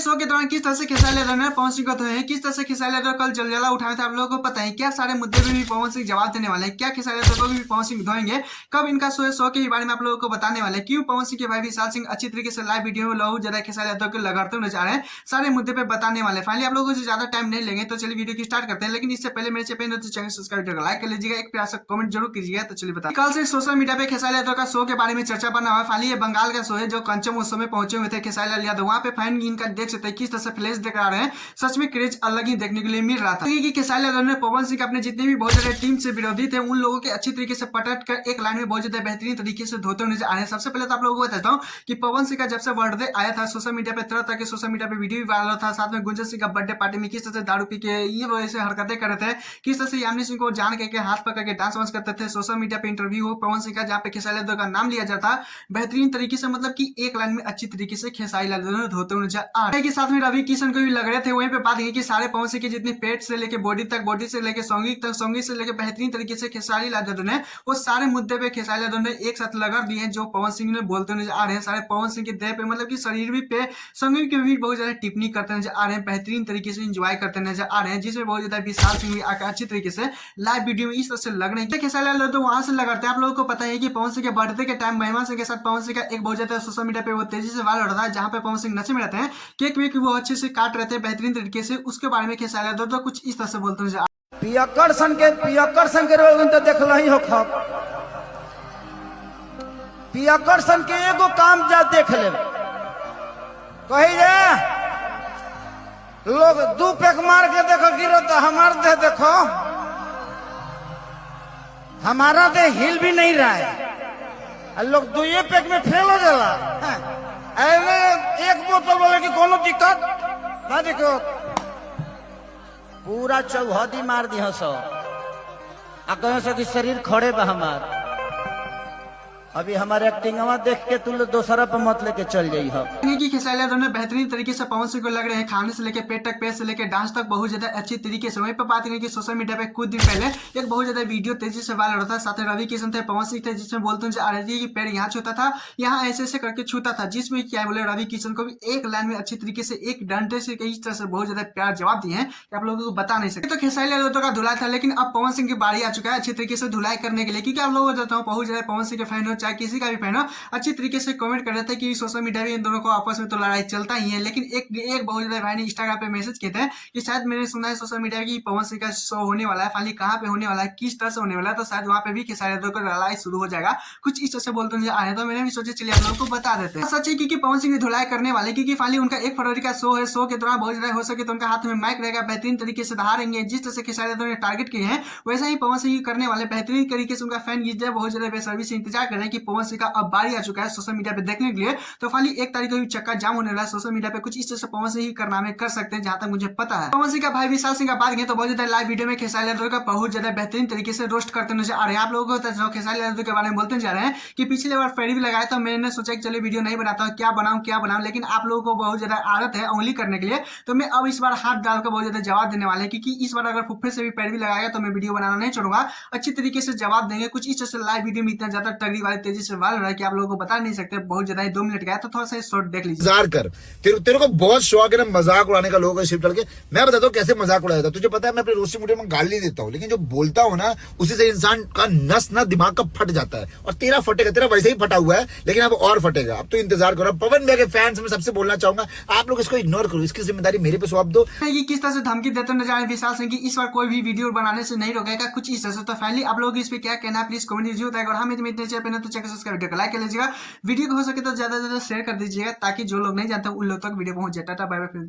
Show के दौरान किस तरह से खेसारी लाल ने पवन सिंह को धोए हैं, किस तरह से खेसारी लाल कल जलजला उठाए थे, आप लोगों को पता है। क्या सारे मुद्दे पे भी पवन सिंह जवाब देने वाले हैं, क्या खेसारी लाल को भी पवन सिंह धोएंगे, कब इनका शो के बारे में आप लोगों को बताने वाले हैं, क्यों पवन सिंह के भाई विशाल सिंह अच्छी तरीके से लाइव वीडियो में बहुत ज्यादा खेसारी लाल को लगाते हुए नजर आ रहे हैं, सारे मुद्दे पे बताने वाले। फाइनली आप लोगों को ज्यादा टाइम नहीं लेंगे, तो चलिए वीडियो की स्टार्ट करते हैं। लेकिन इससे पहले मेरे चैनल चैनल सब्सक्राइब करके लाइक कर लीजिएगा, एक प्यार से कमेंट जरूर कीजिएगा। तो चलिए बता, कल से सोशल मीडिया पे खेसारी लाल का शो के बारे में चर्चा बना हुआ है। फाइनली ये बंगाल का शो है जो कंचम उत्सव में पहुंचे हुए थे खेसारी लाल यादव, वहां पे फैन इनका देख सकते हैं किस तरह से फ्लैश दिखा रहे हैं, सच में क्रेज अलग ही देखने के लिए मिल रहा था। कि खेसारी लाल ने पवन सिंह अपने जितने भी बहुत ज्यादा टीम से विरोधी थे उन लोगों के अच्छी तरीके से पटक कर एक लाइन में बहुत ज्यादा बेहतरीन तरीके से धोते हुए आ रहे हैं। सबसे पहले तो आप लोगों को बताता हूँ कि पवन सिंह का जब से बर्थडे आया था सोशल मीडिया पे तरह तरह के सोशल मीडिया पे वीडियो भी वायरल था, साथ में गुंजन सिंह का बर्थडे पार्टी में किस तरह से दारू पी के ये वजह से हरकतें कर रहे थे, किस तरह से यामिनी सिंह को जान के हाथ पकड़ के डांस वांस करते थे। सोशल मीडिया पे इंटरव्यू हो पवन सिंह का जहाँ पे खेसारी लाल का नाम लिया जाता बेहतरीन तरीके से, मतलब कि एक लाइन में अच्छी तरीके से खेसारी लाल धोते हुए नजर आ रहे हैं। साथ में रवि किशन को भी लग रहे थे। वहीं पे बात है कि सारे पवन सिंह के जितने पेट से लेके बॉडी तक, बॉडी से लेके सॉन्गिंग तक, सॉन्गिंग से लेके बेहतरीन तरीके से खेसारी लाल ने वो सारे मुद्दे पे खेसारी लाल ने एक साथ लगा दिए हैं जो पवन सिंह ने बोलते नजर आ रहे हैं। सारे पवन सिंह के देह पे, मतलब कि शरीर भी पे, सॉन्गिंग के भी बहुत ज्यादा टिप्पणी करते नजर आ रहे हैं, बेहतरीन तरीके से एंजॉय करते नजर आ रहे हैं, जिसमें बहुत ज्यादा विशाल सिंह भी आकर अच्छी तरीके से लाइव वीडियो में इस तरह से लग रहे हैं। खेसारी लाल तो वहां से लगाते हैं। आप लोगों को पता है कि पवन सिंह के बर्थडे के टाइम महिमा सिंह के साथ पवन सिंह का एक बहुत ज्यादा सोशल मीडिया पे वो तेजी से वायरल हो रहा है, जहां पे पवन सिंह नशे में रहते हैं, केक वेक वो अच्छे से काट रहे थे बेहतरीन तरीके से। उसके बारे में खेसारी लाल तो कुछ इस तरह से बोलते हैं, पियक्कड़ सन के रोग तो देखल ही हो खब, पियक्कड़ सन के एगो काम जा देख ले, कही रे लोग दू पैक मार के देखो गिरो तो हमार दे देखो, हमारा दे हिल भी नहीं रहा है, लोग दो ये पैक में फेल हो जाला। एक बोतल बोले कि कोनो दिक्कत ना, देखो पूरा चौहदी मार दी सो आ कहे सो कि शरीर खड़े बा हमार। अभी हमारे एक्टिंग देख के तुम दोसरा पर मत लेके चल जाई हो। खेसारी लाल ने बेहतरीन तरीके से पवन सिंह को लग रहे हैं, खाने से लेके पेट तक, पेट से लेके डांस तक बहुत ज्यादा अच्छी तरीके से। वहीं पर बात करें कि सोशल मीडिया पे कुछ दिन पहले एक बहुत ज्यादा वीडियो तेजी से वायरल होता है, साथ में रवि किशन थे, पवन सिंह थे, जिसमें बोलते आ रहे थे कि पैर यहाँ छूता था, यहाँ ऐसे ऐसे करके छूता था, जिसमें क्या बोले रवि किशन को भी एक लाइन में अच्छी तरीके से एक डंडे से इस तरह से बहुत ज्यादा प्यार जवाब दिए हैं कि आप लोगों को बता नहीं सकते। तो खेसारी लाल का धुलाई था, लेकिन अब पवन सिंह की बारी आ चुका है अच्छी तरीके से धुलाई करने के लिए, क्योंकि आप लोगों को बताता हूँ बहुत ज्यादा पवन सिंह के फैन हो चाहे किसी का भी फैन हो अच्छी तरीके से कमेंट कर रहे थे कि सोशल मीडिया में इन दोनों को आपस में तो लड़ाई चलता ही है। लेकिन एक बहुत ज्यादा भाई ने इंस्टाग्राम पे मैसेज किए थे कि शायद मैंने सुना है सोशल मीडिया की पवन सिंह का शो होने वाला है, फाइनली कहाँ पे होने वाला है, किस तरह से होने वाला है, तो शायद वहाँ पे भी खेसारी लाल को लड़ाई शुरू हो जाएगा, कुछ इस तरह से बोलते आ रहे। तो मैंने भी सोचा चलिए आप लोगों को बता देते हैं। सच है क्योंकि पवन सिंह धुलाई करने वाले, क्योंकि फाइनली उनका 1 फरवरी का शो है, शो के दौरान बहुत ज्यादा हो सके तो उनका हाथ में माइक रहेगा, बेहतरीन तरीके से धारेंगे। जिस तरह से खेसारी लाल ने टारगेट किए हैं वैसा ही पवन सिंह करने वाले, बेहतरीन तरीके से उनका फैन बहुत ज्यादा बेसब्री से इंतजार कर रहे हैं कि पवन सिंह का अब बारी आ चुका है सोशल मीडिया पे देखने के लिए। तो फाइनली 1 तारीख को भी चक्का जाम होने वाला है सोशल मीडिया पे, कुछ इस तरह से पवन सिंह ही कारनामे कर सकते हैं जहां तक मुझे पता है। पवन सिंह का भाई विशाल सिंह का बात करें तो बहुत ज्यादा लाइव वीडियो में खेसारी लाल का बहुत ज्यादा बेहतरीन तरीके से रोस्ट करते नजर आ रहे हैं। आप लोगों को खेसारी लाल के बारे में बोलते जा रहे हैं कि पिछले बार फेरी भी लगाया, तो मैंने सोचा कि चलिए वीडियो नहीं बनाता हूँ, क्या बनाऊं, लेकिन आप लोगों को बहुत ज्यादा आदत है उंगली करने के लिए, तो मैं अब इस बार हाथ डालकर बहुत ज्यादा जवाब देने वाले हैं, क्योंकि इस बार अगर फुफ्फे से भी पैर भी लगाएगा तो मैं वीडियो बनाना नहीं छोड़ूंगा, अच्छी तरीके से जवाब देंगे। कुछ इस तरह से लाइव वीडियो में इतना ज्यादा तगड़ी वाली तेजी से वाल रहा है कि आप लोगों को बता नहीं सकते, बहुत ज्यादा 2 मिनट का है, तो थोड़ा सा शॉर्ट देख लीजिए। इंतजार कर, तेरे को बहुत शौक है ना मजाक उड़ाने का, लोगों का शिफ्ट करके। मैं बताता हूँ कैसे मजाक उड़ाया था। तुझे पता है मैं अपने रोस्टी मुठे में गाली देता हूँ, लेकिन जो बोलता हूँ ना उसी से इंसान का नस ना दिमाग का फट जाता है, और तेरा फटेगा, तेरा वैसे ही फटा हुआ है लेकिन अब और फटेगा। अब तो इंतजार करो। पवन भैया के फैंस में सबसे बोलना चाहूंगा, आप लोग इसको इग्नोर करो, इसकी जिम्मेदारी मेरे पे सौंप दो। किस तरह से धमकी देते नजर आए विशाल सिंह की इस बार कोई भी वीडियो बनाने से नहीं रोकेगा, कुछ इस तरह से। तो फाइनली आप लोग इस पे क्या कहना है प्लीज कमेंट दीजिए। और हमें इतने चैनल तो चैनल सब्सक्राइब वीडियो को लाइक कर लीजिएगा, वीडियो को हो सके तो ज्यादा से ज्यादा शेयर कर दीजिएगा ताकि जो लोग नहीं जानते उन लोग तक वीडियो पहुंच जाए। टाटा बाय बाय, फिर